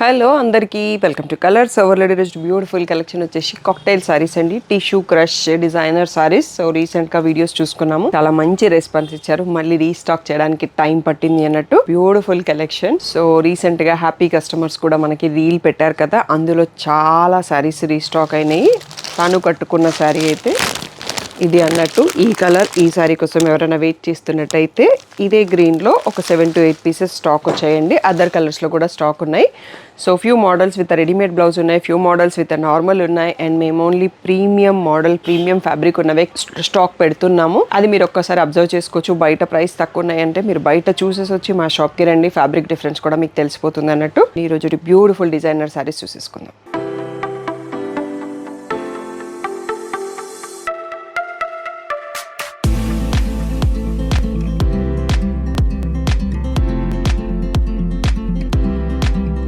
Hello అందరికీ welcome to colours overload. ఈరోజు beautiful collection వచ్చేసి కాక్టైల్ సారీస్ అండి, tissue crush designer saris. So recent గా వీడియోస్ చూసుకున్నాము, చాలా మంచి రెస్పాన్స్ ఇచ్చారు. మళ్ళీ రీస్టాక్ చేయడానికి టైం పట్టింది అన్నట్టు బ్యూటిఫుల్ కలెక్షన్. సో రీసెంట్ గా హ్యాపీ కస్టమర్స్ కూడా మనకి రీల్ పెట్టారు కదా, అందులో చాలా సారీస్ రీస్టాక్ అయినాయి. తాను కట్టుకున్న శారీ అయితే ఇది అన్నట్టు. ఈ కలర్ ఈ శారీ కోసం ఎవరైనా వెయిట్ చేస్తున్నట్టయితే ఇదే గ్రీన్లో ఒక 7 to 8 పీసెస్ స్టాక్ వచ్చాయండి. అదర్ కలర్స్లో కూడా స్టాక్ ఉన్నాయి. So few models with readymade blouse ఉన్నాయి, ఫ్యూ మోడల్స్ విత్ నార్మల్ ఉన్నాయి. అండ్ మేము only premium model, premium fabric ఉన్నవే స్టాక్ పెడుతున్నాము. అది మీరు ఒక్కసారి అబ్జర్వ్ చేసుకోవచ్చు. బయట ప్రైస్ తక్కువ ఉన్నాయంటే మీరు బయట చూసేసి వచ్చి మా షాప్కి రండి, ఫ్యాబ్రిక్ డిఫరెన్స్ కూడా మీకు తెలిసిపోతుంది అన్నట్టు. ఈరోజు బ్యూటిఫుల్ డిజైనర్ శారీస్ చూసేసుకుందాం.